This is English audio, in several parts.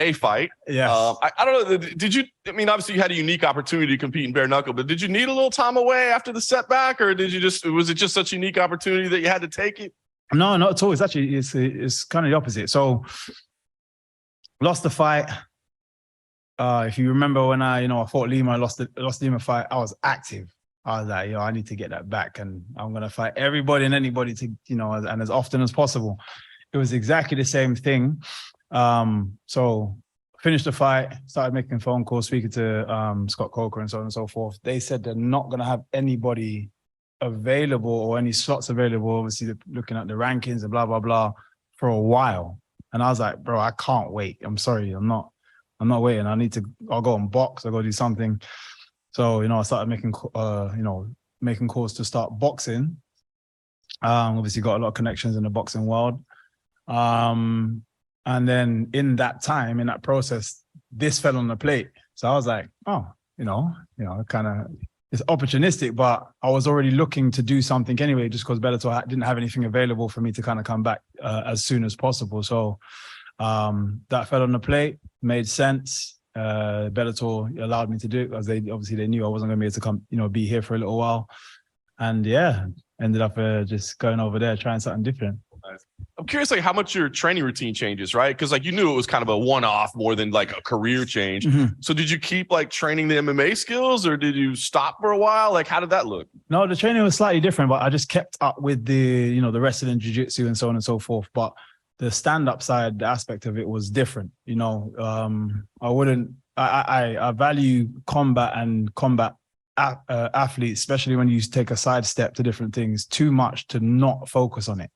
a fight. Yes. I don't know. Did you? I mean, obviously you had a unique opportunity to compete in bare knuckle, but did you need a little time away after the setback, or was it just such a unique opportunity that you had to take it? No, not at all. It's actually it's kind of the opposite. So lost the fight. If you remember when I fought Lima, I lost the Lima fight. I was active. I was like, I need to get that back, and I'm gonna fight everybody and anybody to, and as often as possible. It was exactly the same thing. So finished the fight, started making phone calls, speaking to Scott Coker and so on and so forth. They said they're not gonna have anybody available or any slots available, obviously looking at the rankings and blah blah blah, for a while. And I was like, bro, I can't wait. I'm sorry, I'm not waiting. I'll go and box, I'll go do something. So, I started making calls to start boxing. Obviously got a lot of connections in the boxing world. And then in that process, this fell on the plate. So I was like, kind of, it's opportunistic, but I was already looking to do something anyway, just because Bellator didn't have anything available for me to kind of come back as soon as possible. So that fell on the plate, made sense. Bellator allowed me to do it because they knew I wasn't going to be able to come, be here for a little while. And yeah, ended up just going over there, trying something different. I'm curious, how much your training routine changes, right? Because you knew it was kind of a one-off more than a career change. Mm-hmm. So did you keep training the MMA skills, or did you stop for a while? How did that look? No, the training was slightly different, but I just kept up with the, the wrestling, jiu-jitsu and so on and so forth. But the stand-up side, the aspect of it was different. I value combat and combat athletes, especially when you take a sidestep to different things, too much to not focus on it.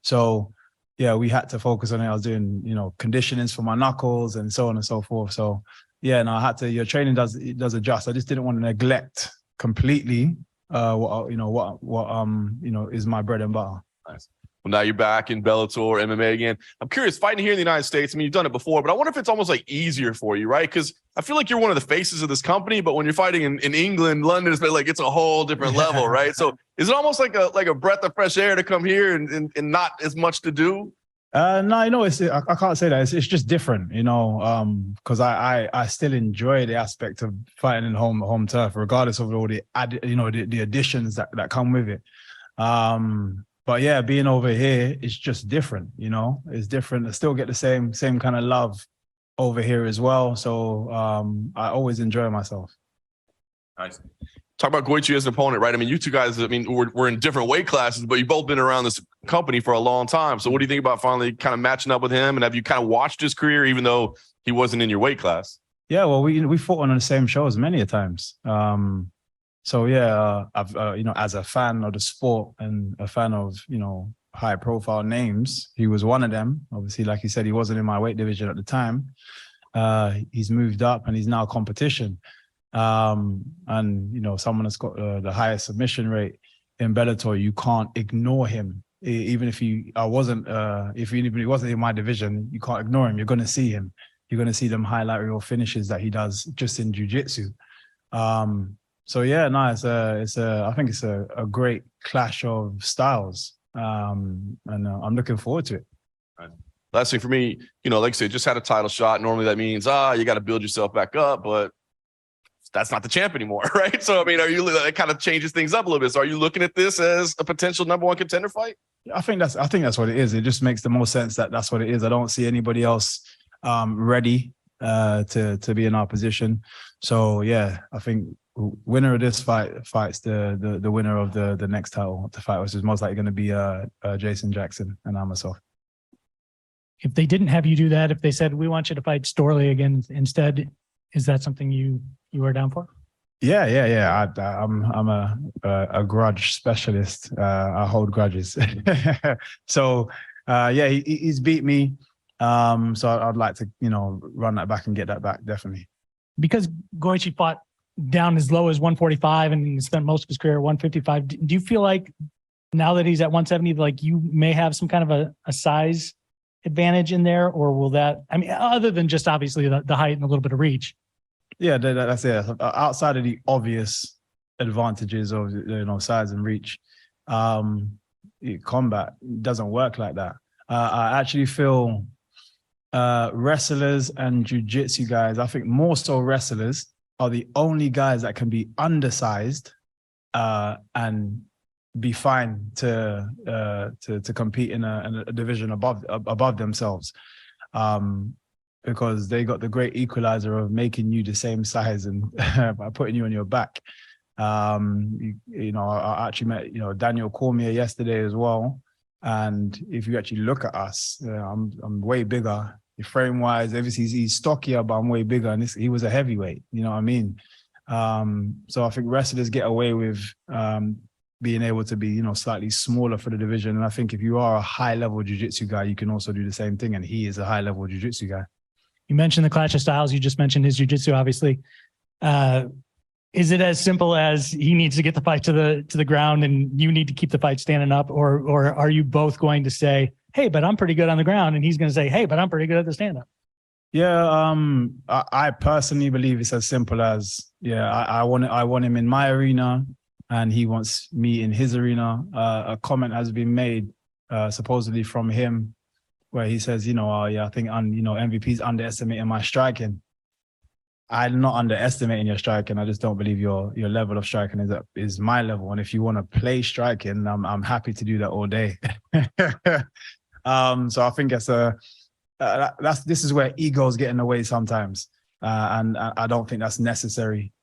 So yeah, we had to focus on it. I was doing, conditionings for my knuckles and so on and so forth. So yeah, no, I had to. Your training does adjust. I just didn't want to neglect completely what is my bread and butter. Nice. Well, now you're back in Bellator, MMA again. I'm curious, fighting here in the United States, I mean, you've done it before, but I wonder if it's almost easier for you, right? Because I feel like you're one of the faces of this company, but when you're fighting in England, London, it's a whole different level, right? So is it almost like a breath of fresh air to come here and not as much to do? No, I can't say that. It's just different, because I still enjoy the aspect of fighting in home turf, regardless of all the additions that come with it. But yeah, being over here is just different, it's different. I still get the same kind of love over here as well. So I always enjoy myself. Nice. Talk about Goiti as an opponent, right? I mean, you two guys, we're in different weight classes, but you've both been around this company for a long time. So what do you think about finally kind of matching up with him? And have you kind of watched his career, even though he wasn't in your weight class? Yeah, well, we fought on the same shows many a times. So yeah, I've as a fan of the sport and a fan of high profile names, he was one of them. Obviously, like you said, he wasn't in my weight division at the time. He's moved up and he's now competition. And someone that's got the highest submission rate in Bellator, you can't ignore him. Even if he wasn't in my division, you can't ignore him. You're going to see him. You're going to see them highlight real finishes that he does just in jiu-jitsu. So yeah, no, I think it's a great clash of styles, and I'm looking forward to it. Right. Last thing for me, like I said, just had a title shot. Normally that means you got to build yourself back up, but that's not the champ anymore, right? So I mean, that kind of changes things up a little bit. So are you looking at this as a potential #1 contender fight? I think that's what it is. It just makes the most sense that that's what it is. I don't see anybody else ready to be in our position. So yeah, I think winner of this fights the winner of the next title to fight, which is most likely going to be Jason Jackson and myself. If they didn't have you do that, if they said we want you to fight Storley again instead, is that something you are down for? Yeah. I'm a grudge specialist. I hold grudges. So yeah, he's beat me. So I'd like to run that back and get that back, definitely. Because Goiti fought down as low as 145 and he spent most of his career at 155. Do you feel like now that he's at 170, like you may have some kind of a size advantage in there, or will that, I mean, other than just obviously the height and a little bit of reach? Yeah, that's it. Outside of the obvious advantages of size and reach, combat doesn't work like that. I actually feel wrestlers and jiu-jitsu guys, I think more so wrestlers are the only guys that can be undersized and be fine to compete in a division above themselves, because they got the great equalizer of making you the same size and by putting you on your back. I actually met Daniel Cormier yesterday as well, and if you actually look at us, I'm way bigger. Frame wise, obviously he's stockier, but I'm way bigger, and he was a heavyweight. You know what I mean? So I think wrestlers get away with being able to be, slightly smaller for the division. And I think if you are a high level jiu-jitsu guy, you can also do the same thing. And he is a high level jiu-jitsu guy. You mentioned the clash of styles. You just mentioned his jiu-jitsu, obviously. Is it as simple as he needs to get the fight to the ground and you need to keep the fight standing up, or are you both going to say, hey, but I'm pretty good on the ground, and he's going to say, hey, but I'm pretty good at the stand-up? Yeah, I personally believe it's as simple as, I want him in my arena, and he wants me in his arena. A comment has been made, supposedly from him, where he says, I think MVP's underestimating my striking. I'm not underestimating your striking. I just don't believe your level of striking is my level. And if you want to play striking, I'm happy to do that all day. So I think this is where egos get in the way sometimes, and I don't think that's necessary.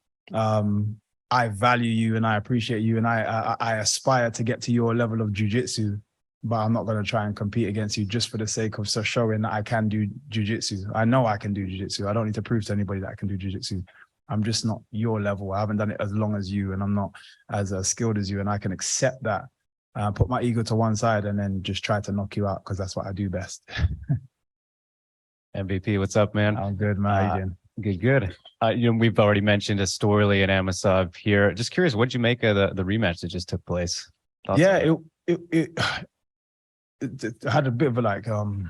I value you and I appreciate you, and I aspire to get to your level of jiu-jitsu, but I'm not going to try and compete against you just for the sake of showing that I can do jiu-jitsu. I know I can do jiu-jitsu. I don't need to prove to anybody that I can do jiu-jitsu. I'm just not your level. I haven't done it as long as you, and I'm not as skilled as you, and I can accept that. Put my ego to one side and then just try to knock you out, because that's what I do best. MVP, what's up, man? I'm good, man. How you doing? Good. We've already mentioned Storley and Amosov here. Just curious, what'd you make of the rematch that just took place? Thoughts It had a bit of a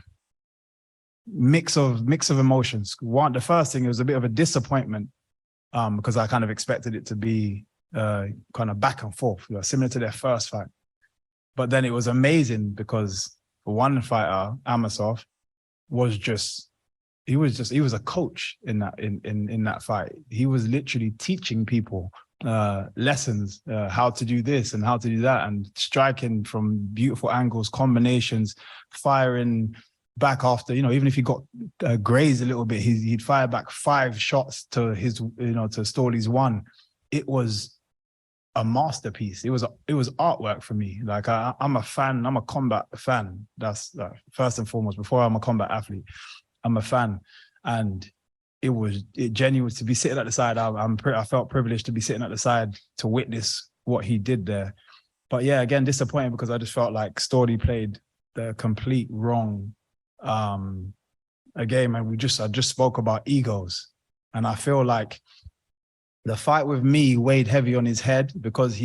mix of emotions. The first thing, it was a bit of a disappointment, because I kind of expected it to be kind of back and forth, similar to their first fight. But then it was amazing because one fighter, Amosov, was he was a coach in that fight. He was literally teaching people lessons, how to do this and how to do that, and striking from beautiful angles, combinations, firing back after, even if he got grazed a little bit, he'd fire back 5 shots to his, to Storley's 1. It was a masterpiece. It was artwork for me. Like I'm a fan. I'm a combat fan. That's first and foremost. Before I'm a combat athlete, I'm a fan, and it genuine to be sitting at the side. I felt privileged to be sitting at the side to witness what he did there. But yeah, again, disappointing because I just felt like Storley played the complete wrong game, and I just spoke about egos, and I feel like the fight with me weighed heavy on his head because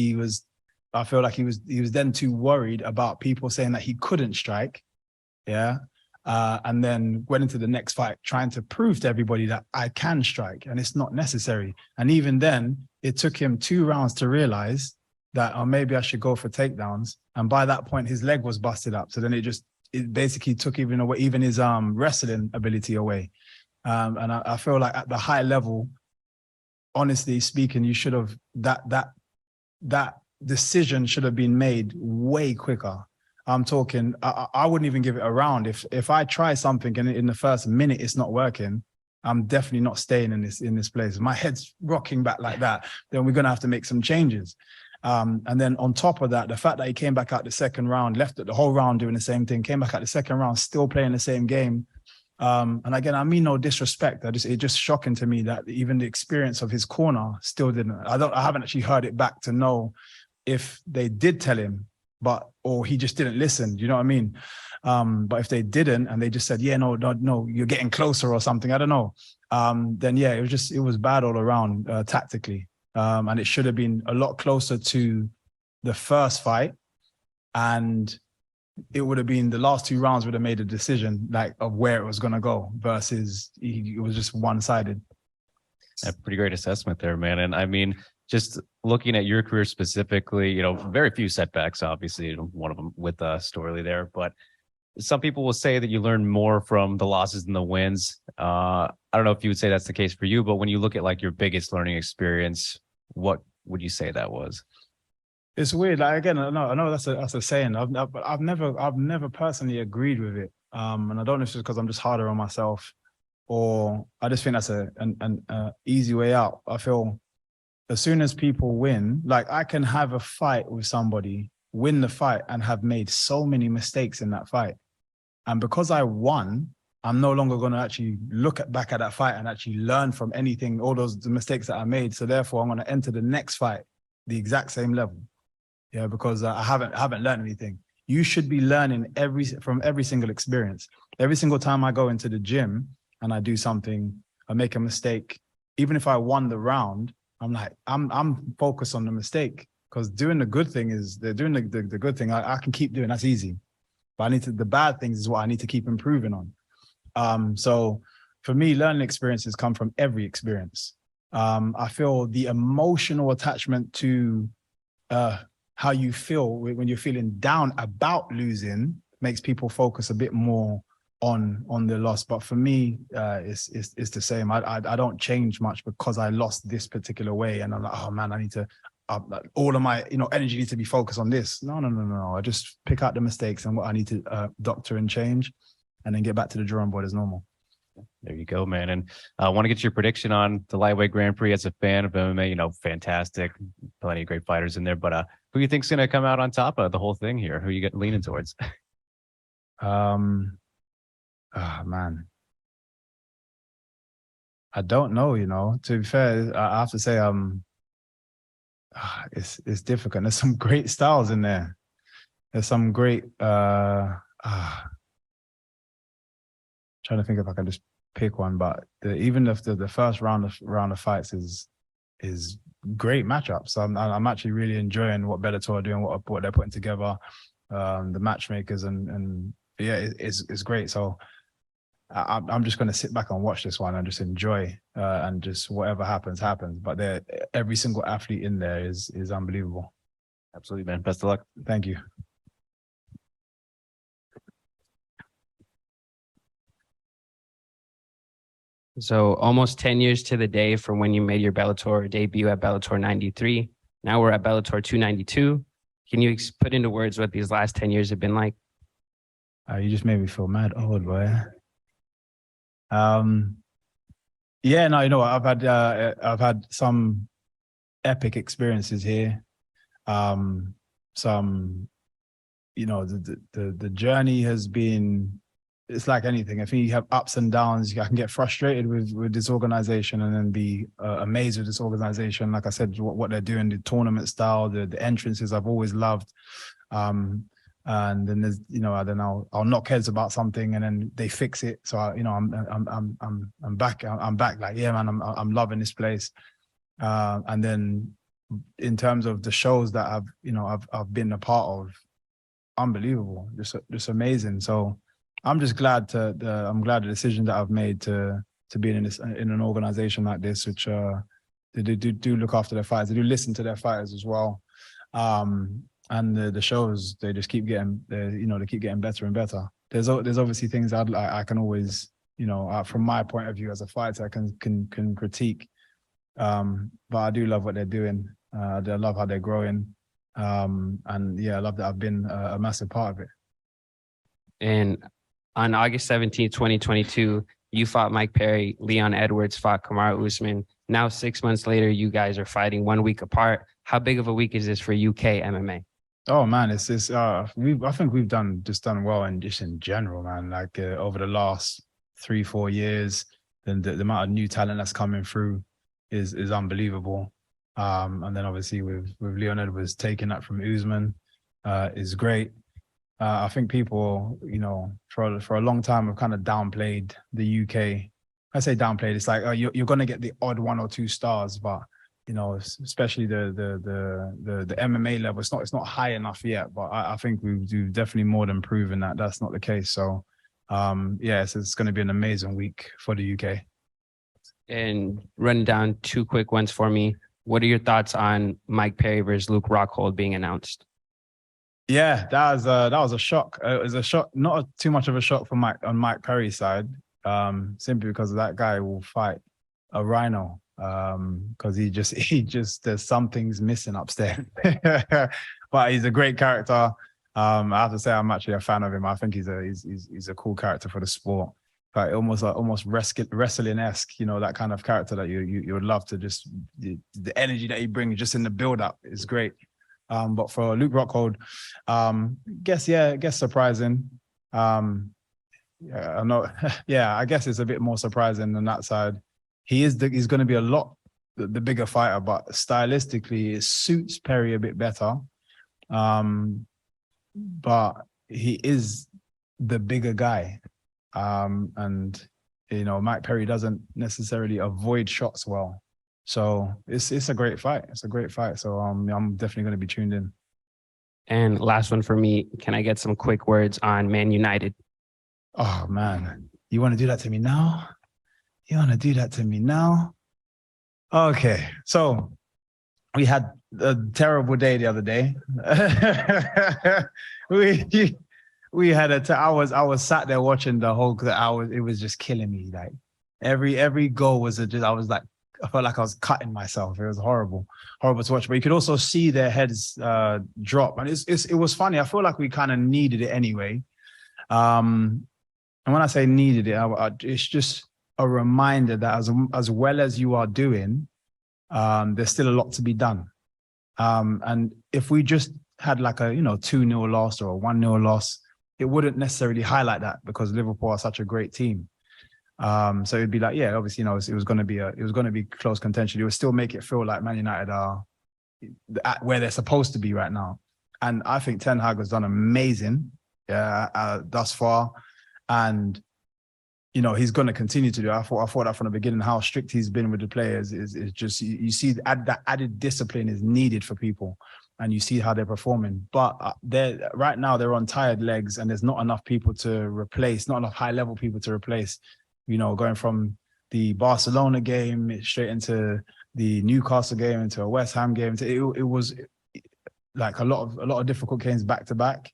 I feel like he was then too worried about people saying that he couldn't strike. Yeah. And then went into the next fight trying to prove to everybody that I can strike, and it's not necessary. And even then, it took him 2 rounds to realize that, maybe I should go for takedowns. And by that point, his leg was busted up. So then it basically took even his wrestling ability away. And I feel like at the high level, honestly speaking, you should have that decision should have been made way quicker. I'm talking, I wouldn't even give it a round. If I try something and in the first minute it's not working, I'm definitely not staying in this place. My head's rocking back like that, then we're gonna have to make some changes. And then on top of that, the fact that he came back out the second round, left it the whole round doing the same thing, came back out the second round, still playing the same game. And again, I mean no disrespect. It's just shocking to me that even the experience of his corner still didn't. I haven't actually heard it back to know if they did tell him, or he just didn't listen. Do you know what I mean? But if they didn't and they just said, yeah, no, you're getting closer or something, I don't know. Then yeah, it was bad all around tactically. And it should have been a lot closer to the first fight, and it would have been the last 2 rounds would have made a decision of where it was going to go versus it was just one-sided. A pretty great assessment there, man. And I mean, just looking at your career specifically, very few setbacks, obviously, one of them with Storley there, but some people will say that you learn more from the losses than the wins. I don't know if you would say that's the case for you, but when you look at like your biggest learning experience, what would you say that was? It's weird. Like again, I know that's a saying. I've never personally agreed with it. And I don't know if it's because I'm just harder on myself, or I just think that's an easy way out. I feel as soon as people win, like I can have a fight with somebody, win the fight, and have made so many mistakes in that fight. And because I won, I'm no longer going to actually back at that fight and actually learn from anything, all those mistakes that I made. So therefore, I'm going to enter the next fight the exact same level. Yeah, because I haven't learned anything. You should be learning from every single experience. Every single time I go into the gym and I do something, I make a mistake. Even if I won the round, I'm like, I'm focused on the mistake, because doing the good thing the good thing. I can keep doing. That's easy. But the bad things is what I need to keep improving on. So for me, learning experiences come from every experience. I feel the emotional attachment to how you feel when you're feeling down about losing makes people focus a bit more on the loss. But for me, it's the same. I don't change much because I lost this particular way, and I'm like, oh man, I need to. All of my energy needs to be focused on this. No. I just pick out the mistakes and what I need to doctor and change, and then get back to the drawing board as normal. There you go, man. And I want to get your prediction on the lightweight Grand Prix. As a fan of MMA, fantastic, plenty of great fighters in there. But who do you think's going to come out on top of the whole thing here? Who you leaning towards? Man, I don't know. To be fair, I have to say, it's difficult. There's some great styles in there. There's some great. Trying to think if I can just pick one, but even if the first round of fights is great matchups. So I'm actually really enjoying what Bellator are doing, what they're putting together, the matchmakers, and yeah, it's great. So I'm just going to sit back and watch this one and just enjoy, and just whatever happens. But every single athlete in there is unbelievable. Absolutely, man. Best of luck. Thank you. So almost 10 years to the day from when you made your Bellator debut at Bellator 93. Now we're at Bellator 292. Can you put into words what these last 10 years have been like? You just made me feel mad old, boy. Yeah, no, I've had some epic experiences here. Some, the journey has been. It's like anything. I think you have ups and downs. I can get frustrated with this organization and then be amazed with this organization. Like I said, what they're doing, the tournament style, the entrances I've always loved. And then there's, then I'll knock heads about something and then they fix it. So I'm back. I'm back. Like, yeah, man, I'm loving this place. And then in terms of the shows that I've been a part of, unbelievable, just amazing. So I'm just glad I'm glad the decision that I've made to be in an organization like this, which they do look after their fighters. They do listen to their fighters as well. And the shows, they just keep getting, they keep getting better and better. There's obviously things I can always, from my point of view as a fighter, I can critique. But I do love what they're doing. I love how they're growing. And yeah, I love that I've been a massive part of it. And on August 17th, 2022, you fought Mike Perry, Leon Edwards fought Kamaru Usman. Now, 6 months later, you guys are fighting 1 week apart. How big of a week is this for UK MMA? Oh man, I think we've done well, and just in general, man. Like over the last 3-4 years, then the amount of new talent that's coming through is unbelievable. And then obviously with Leon Edwards taking that from Usman is great. I think people, for a long time have kind of downplayed the UK. I say downplayed. It's like, you're going to get the odd 1 or 2 stars, but especially the MMA level, it's not high enough yet. But I think we've definitely more than proven that that's not the case. So, it's going to be an amazing week for the UK. And run down 2 quick ones for me. What are your thoughts on Mike Perry versus Luke Rockhold being announced? Yeah, that was a shock. It was a shock, not too much of a shock for Mike Perry's side, simply because that guy will fight a rhino, because he just there's some things missing upstairs. But he's a great character. I have to say I'm actually a fan of him. I think he's a cool character for the sport. Like almost wrestling-esque, you know, that kind of character that you would love to just the energy that he brings just in the build-up is great. But for Luke Rockhold, guess surprising. Yeah, I'm not. Yeah, I guess it's a bit more surprising than that side. He's going to be a lot the bigger fighter, but stylistically it suits Perry a bit better. But he is the bigger guy, and you know Mike Perry doesn't necessarily avoid shots well. So it's a great fight. It's a great fight. So I'm definitely going to be tuned in. And last one for me, can I get some quick words on Man United? Oh man, you want to do that to me now? You want to do that to me now? Okay, so we had a terrible day the other day. we had I was sat there watching the whole. It was just killing me. Like every goal was I felt like I was cutting myself. It was horrible to watch. But you could also see their heads drop, and it was funny. I feel like we kind of needed it anyway. And when I say needed it, it's just a reminder that as well as you are doing, there's still a lot to be done. And if we just had like a 2-0 loss or a 1-0 loss, it wouldn't necessarily highlight that because Liverpool are such a great team. So it'd be like, yeah, obviously, it was going to be close contention. It would still make it feel like Man United are at where they're supposed to be right now. And I think Ten Hag has done amazing thus far, and he's going to continue to do. I thought that from the beginning, how strict he's been with the players is just you see that added discipline is needed for people, and you see how they're performing. But right now they're on tired legs, and there's not enough people to replace, not enough high level people to replace. Going from the Barcelona game straight into the Newcastle game, into a West Ham game, it was like a lot of difficult games back to back,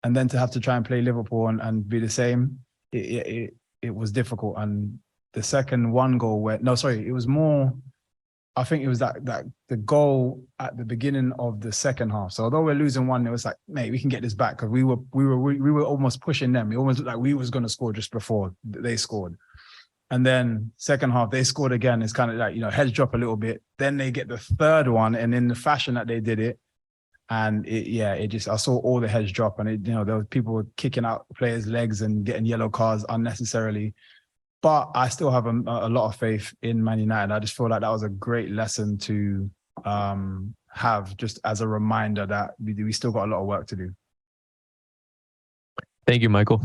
and then to have to try and play Liverpool and be the same, it was difficult. And the second one goal it was more. I think it was that the goal at the beginning of the second half. So although we're losing 1, it was like, mate, we can get this back, because we were almost pushing them. It almost looked like we was going to score just before they scored. And then second half they scored again. It's kind of like heads drop a little bit. Then they get the third one, and in the fashion that they did it, and I saw all the heads drop, and there were people kicking out players' legs and getting yellow cards unnecessarily. But I still have a lot of faith in Man United. I just feel like that was a great lesson to have, just as a reminder that we still got a lot of work to do. Thank you, Michael.